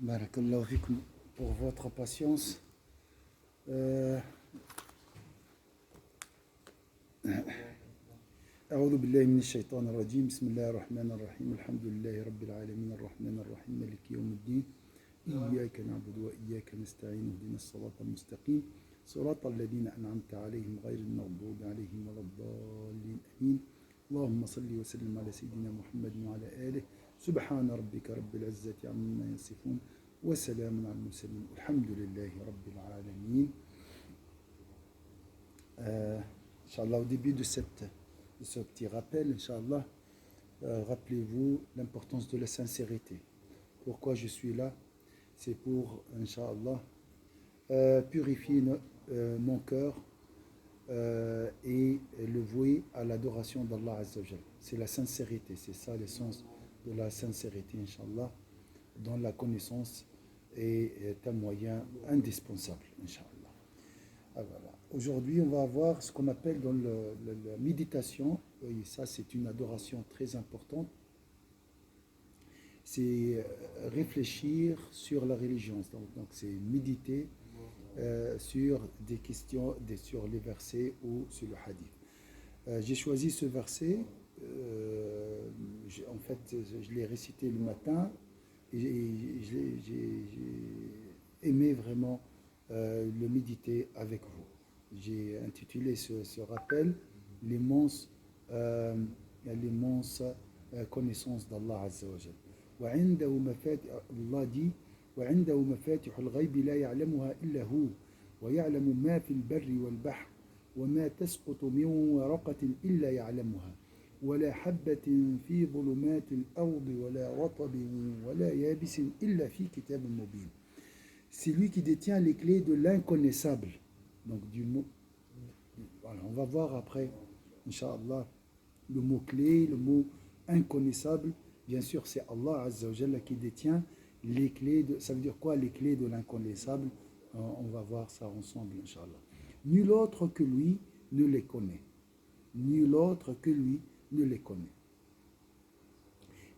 Barakallahu fikum pour votre patience. Euh, أعوذ بالله من الشيطان الرجيم بسم الله الرحمن الرحيم الحمد لله رب العالمين الرحمن الرحيم مالك يوم الدين إياك نعبد وإياك نستعين اهدنا الصراط المستقيم صراط الذين أنعمت عليهم غير المغضوب عليهم ولا الضالين آمين اللهم صل وسلم على سيدنا محمد وعلى آله سبحان ربك رب العزة عما يصفون وسلام على المرسلين الحمد لله رب العالمين. Inch'Allah, au début de ce petit rappel, Inch'Allah, rappelez-vous l'importance de la sincérité. Pourquoi je suis là? C'est pour, Inch'Allah, purifier mon cœur et le vouer à l'adoration d'Allah Azza wa Jal. C'est la sincérité, c'est ça l'essence de la sincérité, Inch'Allah, dont la connaissance est un moyen indispensable, Inch'Allah. Voilà. Aujourd'hui, on va voir ce qu'on appelle dans la méditation, et ça c'est une adoration très importante, c'est réfléchir sur la religion. Donc c'est méditer sur des questions, sur les versets ou sur le hadith. J'ai choisi ce verset, en fait je l'ai récité le matin et j'ai aimé vraiment le méditer avec vous. J'ai intitulé ce rappel l'immense connaissance d'Allah Azza wa Jal. وعنده مفاتح الله dit وعنده مفاتح الغيب لا يعلمها إلا هو ويعلم ما في البر والبحر وما تسقط من ورقة إلا يعلمها ولا حبة في ظلمات الأرض ولا رطب ولا يابس إلا في كتاب مبين. C'est lui qui détient les clés de l'inconnaissable. Donc du mot, voilà, on va voir après, Inch'Allah, le mot clé, le mot inconnaissable. Bien sûr, c'est Allah Azza wa Jalla qui détient les clés de. Ça veut dire quoi les clés de l'inconnaissable? On va voir ça ensemble, Inch'Allah. Nul autre que lui ne les connaît. Nul autre que lui ne les connaît.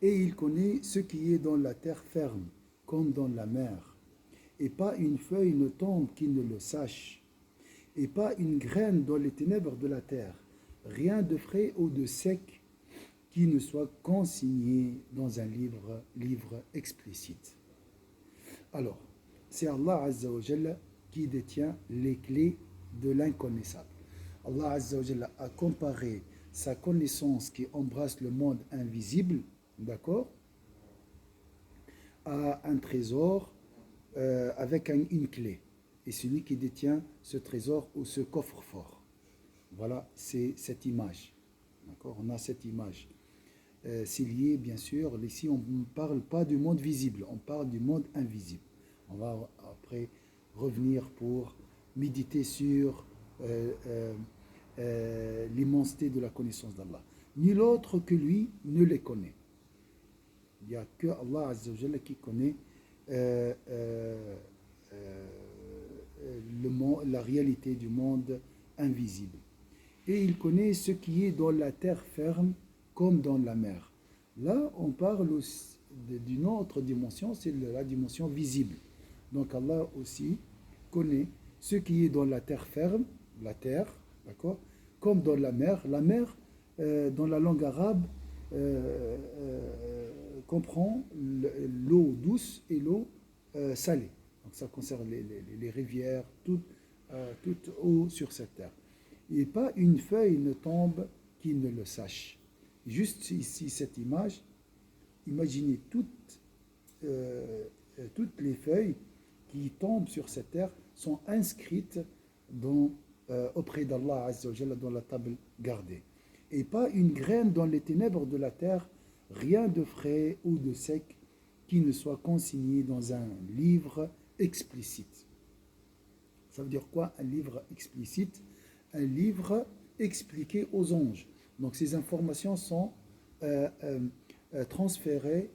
Et il connaît ce qui est dans la terre ferme, comme dans la mer. Et pas une feuille ne tombe qui ne le sache, et pas une graine dans les ténèbres de la terre, rien de frais ou de sec qui ne soit consigné dans un livre explicite. Alors, c'est Allah Azza wa Jalla qui détient les clés de l'inconnaissable. Allah Azza wa Jalla a comparé sa connaissance qui embrasse le monde invisible, d'accord, à un trésor avec une clé. Et celui qui détient ce trésor ou ce coffre-fort. Voilà, c'est cette image. D'accord? On a cette image. C'est lié, bien sûr. Ici, on ne parle pas du monde visible, on parle du monde invisible. On va après revenir pour méditer sur l'immensité de la connaissance d'Allah. Nul autre que lui ne les connaît. Il n'y a que Allah Azza wa Jalla qui connaît la réalité du monde invisible. Et il connaît ce qui est dans la terre ferme comme dans la mer. Là, on parle aussi d'une autre dimension, c'est la dimension visible. Donc Allah aussi connaît ce qui est dans la terre ferme, la terre, d'accord, comme dans la mer. La mer, dans la langue arabe, comprend l'eau douce et l'eau salée. Donc ça concerne les rivières, toute eau sur cette terre. Et pas une feuille ne tombe qui ne le sache. Juste ici, cette image, imaginez toutes les feuilles qui tombent sur cette terre sont inscrites auprès d'Allah Azza wa Jalla dans la table gardée. Et pas une graine dans les ténèbres de la terre, rien de frais ou de sec qui ne soit consigné dans un livre explicite. Ça veut dire quoi un livre explicite? Un livre expliqué aux anges. Donc ces informations sont transférées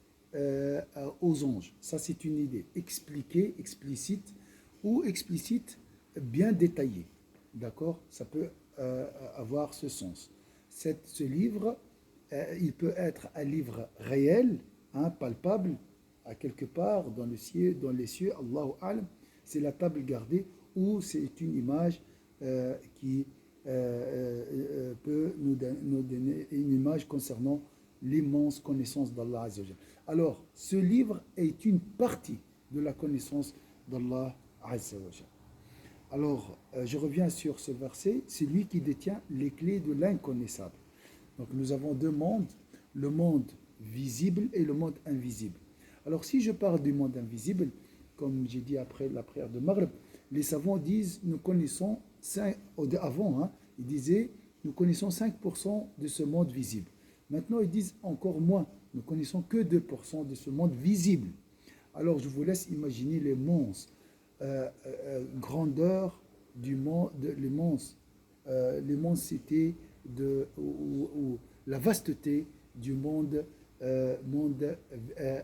aux anges. Ça c'est une idée. Expliqué, explicite ou explicite bien détaillé. D'accord? Ça peut avoir ce sens. Ce livre, il peut être un livre réel, palpable, à quelque part dans les cieux, Allahu Alam, c'est la table gardée ou c'est une image qui peut nous donner une image concernant l'immense connaissance d'Allah Azza wa Jal. Alors, ce livre est une partie de la connaissance d'Allah Azza wa Jal. Alors, je reviens sur ce verset, c'est lui qui détient les clés de l'inconnaissable. Donc, nous avons deux mondes, le monde visible et le monde invisible. Alors, si je parle du monde invisible, comme j'ai dit après la prière de Maghrib, les savants disent, nous connaissons, avant, ils disaient, nous connaissons 5% de ce monde visible. Maintenant, ils disent encore moins, nous connaissons que 2% de ce monde visible. Alors, je vous laisse imaginer l'immense grandeur du monde, l'immensité ou la vasteté du monde,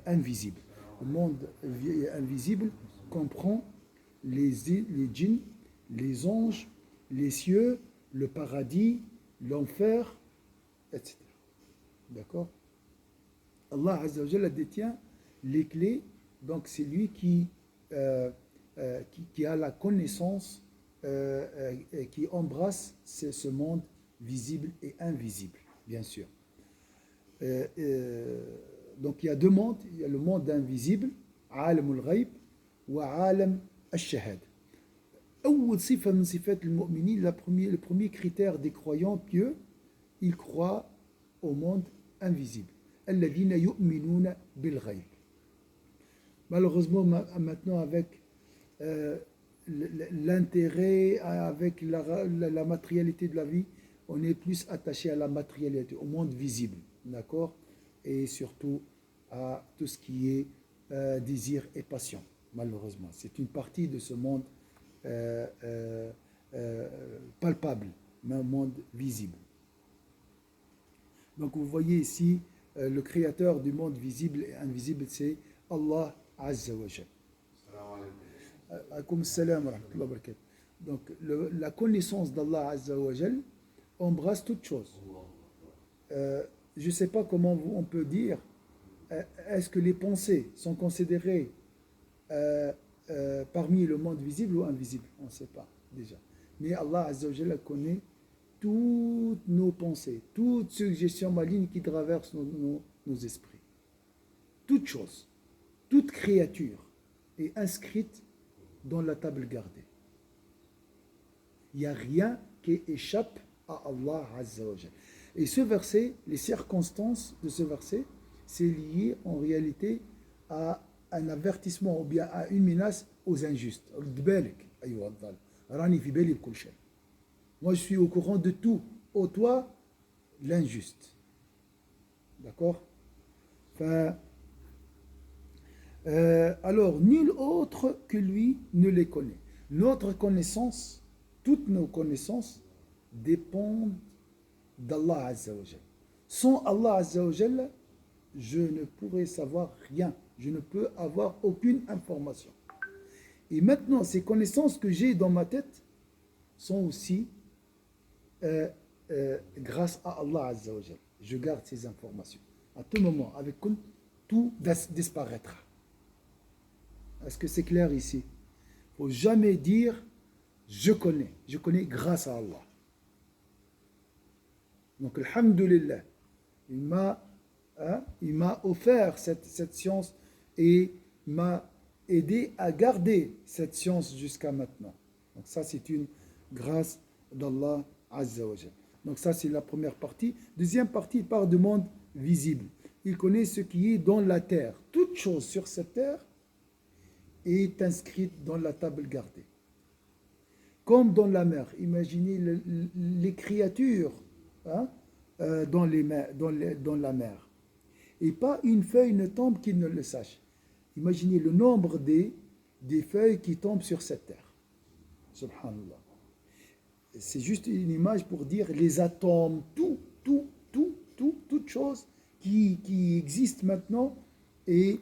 invisible. Le monde invisible comprend les djinns, les anges, les cieux, le paradis, l'enfer, etc. D'accord? Allah Azza wa Jalla détient les clés, donc c'est lui qui a la connaissance, qui embrasse ce monde visible et invisible, bien sûr. Donc il y a deux mondes, il y a le monde invisible, عالم الغيب وعالم الشهادة. أول صفة من صفات المؤمنين, le premier critère des croyants pieux, ils croient au monde invisible. الذين يؤمنون بالغيب. Malheureusement, maintenant, avec l'intérêt, avec la matérialité de la vie, on est plus attaché à la matérialité, au monde visible, d'accord? Et surtout à tout ce qui est désir et passion, malheureusement. C'est une partie de ce monde palpable, mais un monde visible. Donc vous voyez ici, le créateur du monde visible et invisible, c'est Allah Azza wa Jal. Alaykoum salam wa rahmatullahi wa barakatuh. Donc la connaissance d'Allah Azza wa Jal embrasse toutes choses. Je ne sais pas comment on peut dire, est-ce que les pensées sont considérées parmi le monde visible ou invisible? On ne sait pas déjà. Mais Allah Azza wa Jal connaît toutes nos pensées, toute suggestion maligne qui traverse nos esprits. Toute chose, toute créature est inscrite dans la table gardée. Il n'y a rien qui échappe à Allah Azza wa Jal. Et ce verset, les circonstances de ce verset, c'est lié en réalité à un avertissement ou bien à une menace aux injustes. Moi, je suis au courant de tout. Ô toi, l'injuste. D'accord? Alors, nul autre que lui ne les connaît. Notre connaissance, toutes nos connaissances dépendent d'Allah Azza wa Jal. Sans Allah Azza wa Jal, je ne pourrais savoir rien. Je ne peux avoir aucune information. Et maintenant, ces connaissances que j'ai dans ma tête sont aussi grâce à Allah Azza wa Jal. Je garde ces informations. À tout moment, avec kun, tout disparaîtra. Est-ce que c'est clair ici? Il ne faut jamais dire je connais. Je connais grâce à Allah. Donc, alhamdulillah, il m'a offert cette science et m'a aidé à garder cette science jusqu'à maintenant. Donc ça, c'est une grâce d'Allah Azza wa Jal. Donc ça, c'est la première partie. Deuxième partie, il parle du monde visible. Il connaît ce qui est dans la terre. Toute chose sur cette terre est inscrite dans la table gardée. Comme dans la mer. Imaginez les créatures dans la mer. Et pas une feuille ne tombe qu'il ne le sache. Imaginez le nombre des feuilles qui tombent sur cette terre. Subhanallah. C'est juste une image pour dire les atomes, toute chose qui existe maintenant est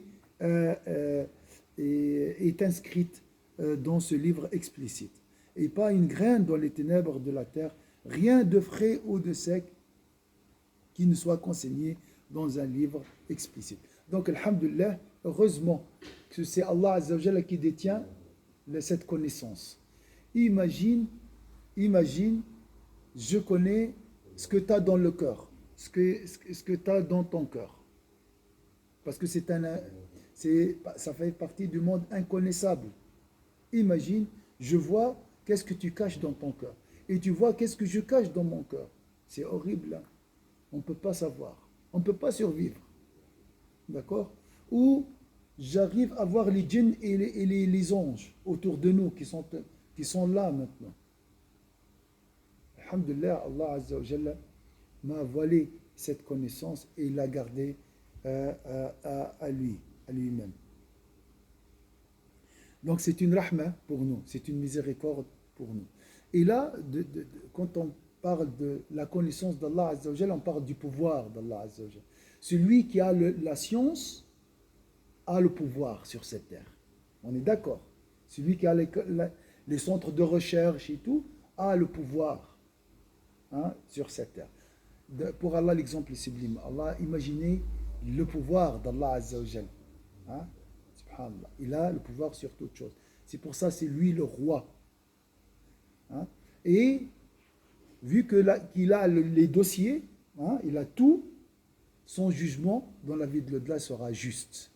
inscrite dans ce livre explicite. Et pas une graine dans les ténèbres de la terre, rien de frais ou de sec qui ne soit consigné dans un livre explicite. Donc, alhamdulillah, heureusement que c'est Allah Azza wa Jalla qui détient cette connaissance. Imagine, imagine, je connais ce que tu as dans le cœur, ce que tu as dans ton cœur. Parce que ça fait partie du monde inconnaissable. Imagine, je vois qu'est-ce que tu caches dans ton cœur. Et tu vois qu'est-ce que je cache dans mon cœur. C'est horrible, hein. On ne peut pas savoir. On ne peut pas survivre. D'accord? Ou j'arrive à voir les djinns et les anges autour de nous qui sont là maintenant. Alhamdulillah, Allah Azza wa Jalla m'a voilé cette connaissance et l'a gardée à lui-même. Donc c'est une rahma pour nous, c'est une miséricorde pour nous. Et là, quand on parle de la connaissance d'Allah Azza wa Jalla, on parle du pouvoir d'Allah Azza wa Jalla. Celui qui a la science a le pouvoir sur cette terre. On est d'accord. Celui qui a les centres de recherche et tout a le pouvoir, hein, sur cette terre. Pour Allah, l'exemple est sublime. Allah, imaginez le pouvoir d'Allah Azza wa Jalla. Hein? Subhanallah. Il a le pouvoir sur toute chose. C'est pour ça, c'est lui le roi. Hein? Et vu qu'il a les dossiers, hein, il a tout, son jugement dans la vie de l'au-delà sera juste.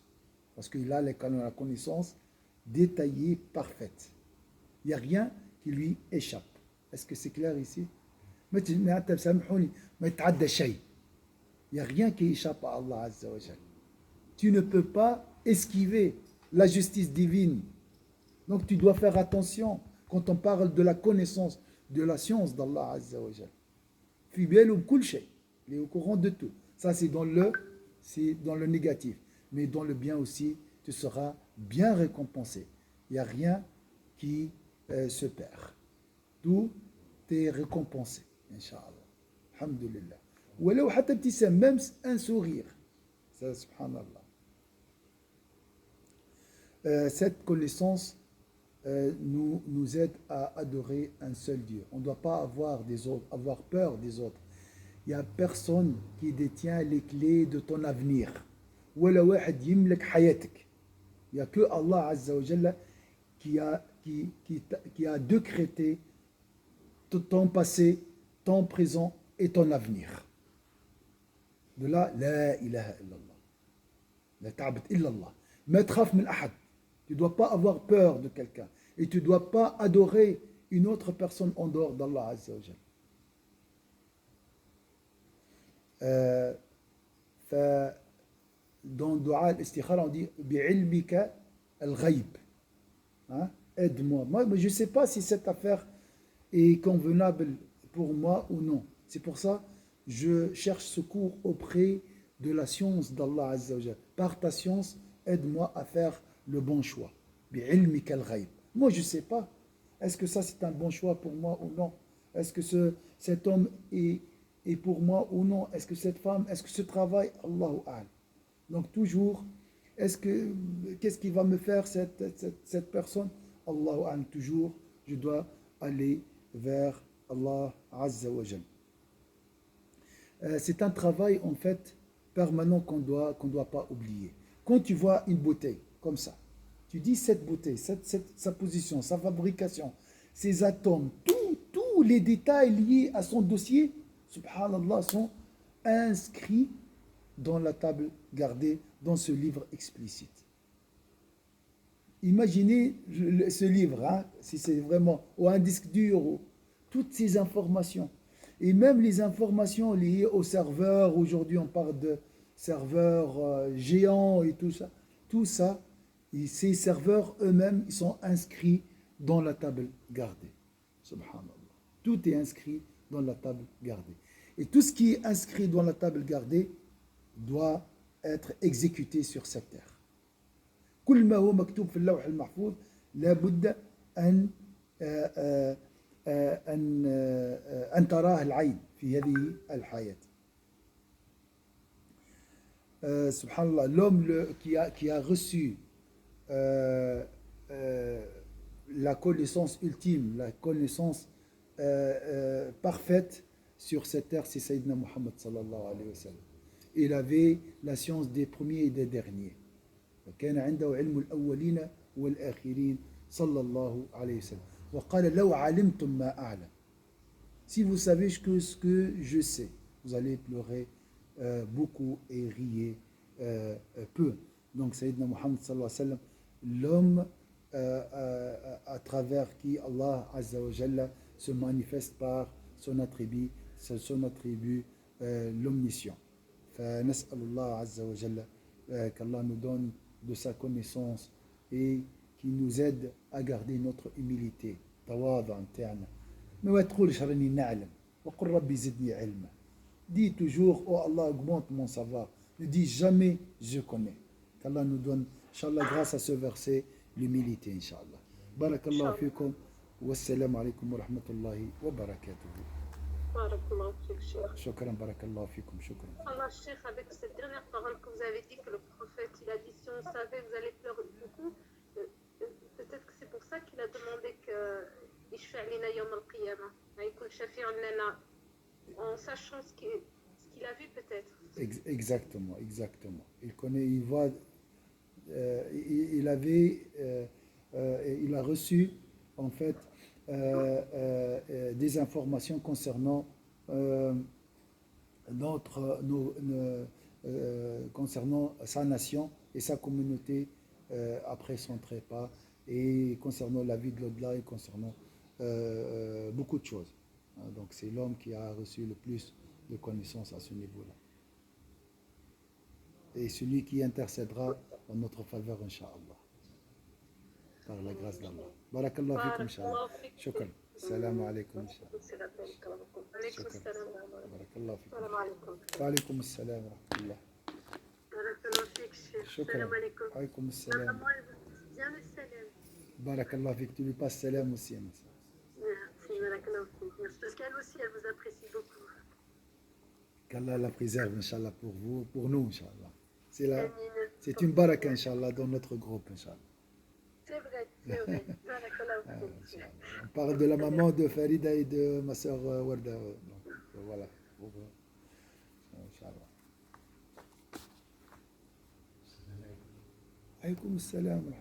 Parce qu'il a la connaissance détaillée, parfaite. Il n'y a rien qui lui échappe. Est-ce que c'est clair ici? Il n'y a rien qui échappe à Allah Azza wa Jal. Tu ne peux pas esquiver la justice divine. Donc tu dois faire attention quand on parle de la connaissance, de la science d'Allah Azza wa Jal. Il est au courant de tout. Ça c'est dans le négatif. Mais dans le bien aussi, tu seras bien récompensé. Il n'y a rien qui se perd. Tout est récompensé, Inch'Allah. Alhamdulillah. Ou même un sourire. Ça, subhanallah. Cette connaissance nous aide à adorer un seul Dieu. On ne doit pas avoir peur des autres. Il n'y a personne qui détient les clés de ton avenir. Il n'y a que Allah Azza wa Jalla qui a décrété ton passé, ton présent et ton avenir. De là, la ilaha illallah. La ta'bud illallah. Ma traf min ahad. Tu ne dois pas avoir peur de quelqu'un. Et tu ne dois pas adorer une autre personne en dehors d'Allah Azza wa Jalla. Dans le dua al-istikhara, on dit bi'ilmika al-ghayb. Hein? Aide-moi. Moi, je ne sais pas si cette affaire est convenable pour moi ou non. C'est pour ça que je cherche secours auprès de la science d'Allah Azza wa Jalla. Par ta science, aide-moi à faire le bon choix. Bi'ilmika al-ghayb. Moi, je ne sais pas. Est-ce que ça, c'est un bon choix pour moi ou non? Est-ce que cet homme est pour moi ou non? Est-ce que cette femme, est-ce que ce travail, Allahu A'lam. Donc toujours, qu'est-ce qui va me faire cette personne? Allahu A'lam. Toujours, je dois aller vers Allah Azza wa Jal. C'est un travail en fait permanent qu'on doit pas oublier. Quand tu vois une bouteille comme ça, tu dis cette bouteille, sa position, sa fabrication, ses atomes, tous les détails liés à son dossier, subhanallah, sont inscrits dans la table gardée dans ce livre explicite. Imaginez ce livre, hein, si c'est vraiment, ou un disque dur, ou toutes ces informations. Et même les informations liées aux serveurs, aujourd'hui on parle de serveurs géants et tout ça, et ces serveurs eux-mêmes, ils sont inscrits dans la table gardée. Subhanallah. Tout est inscrit dans la table gardée. Et tout ce qui est inscrit dans la table gardée doit être exécuté sur cette terre. كل ما هو مكتوب في اللوح المحفوظ لابد أن تراه العين في هذه الحياة. Subhanallah, l'homme qui a reçu la connaissance ultime, la connaissance parfaite sur cette terre, c'est Sayyidina Muhammad sallallahu alayhi wa sallam. il avait la science des premiers et des derniers. وكان عنده علم الأولين والآخرين صلى الله عليه وسلم. وقال لو علمتم ما أعلم. Si vous savez ce que je sais, vous allez pleurer beaucoup et riez peu. Donc Sayyidina Muhammad sallallahu alayhi wa sallam, l'homme à travers qui Allah Azza wa Jalla se manifeste par son attribut l'omniscient. فنسأل الله عز وجل qu'Allah nous donne de sa connaissance et qui nous aide à garder notre humilité. تواضعا تاعنا. ما تقولش راني نعلم وقل ربي زدني علما. Dis toujours, oh Allah, augmente mon savoir. Ne dis jamais, je connais. Qu'Allah nous donne, Inch'Allah, grâce à ce verset, l'humilité, Inch'Allah. Barakallahu fikum. Wassalamu alaikum wa rahmatullahi wa barakatuhu. Barakallahu fik, Cheikh. Shukran, barakallahu fikum, shukran. Allah, Cheikh, avec cette dernière parole que vous avez dit, que le prophète, il a dit, si on savait, vous allez pleurer beaucoup, peut-être que c'est pour ça qu'il a demandé que يشفع لنا يوم القيامة يكون شفيع لنا en sachant ce qu'il a vu peut-être. Exactement, exactement. Il connaît, il voit, il avait, il a reçu en fait des informations concernant concernant sa nation et sa communauté après son trépas et concernant la vie de l'au-delà et concernant beaucoup de choses. Donc c'est l'homme qui a reçu le plus de connaissances à ce niveau-là. Et celui qui intercédera en notre faveur, Inch'Allah. Par la grâce d'Allah. Barakallah fikum, Inch'Allah. Shukran. Salam alaikum, Inch'Allah. Barakallah fikum. Wa alaikum assalam wa rahmatullah. Barakallah fik, Cheikh. Salam alaikum. Alaikum assalam. Maman, elle vous dit bien le salam. Barakallah fik, tu lui passes salam aussi, Anas. Merci, barakallah fik. Merci, parce qu'elle aussi, elle vous apprécie beaucoup. Qu'Allah la préserve, Inch'Allah, pour vous, pour nous, Inch'Allah. C'est une Amin. baraka, Inch'Allah, dans notre groupe, Inch'Allah. C'est vrai, c'est vrai. Barakallah fik. Inch'Allah. On parle de la maman de Farida et de ma soeur Warda. Donc, voilà. Inch'Allah. Alaykoum salam.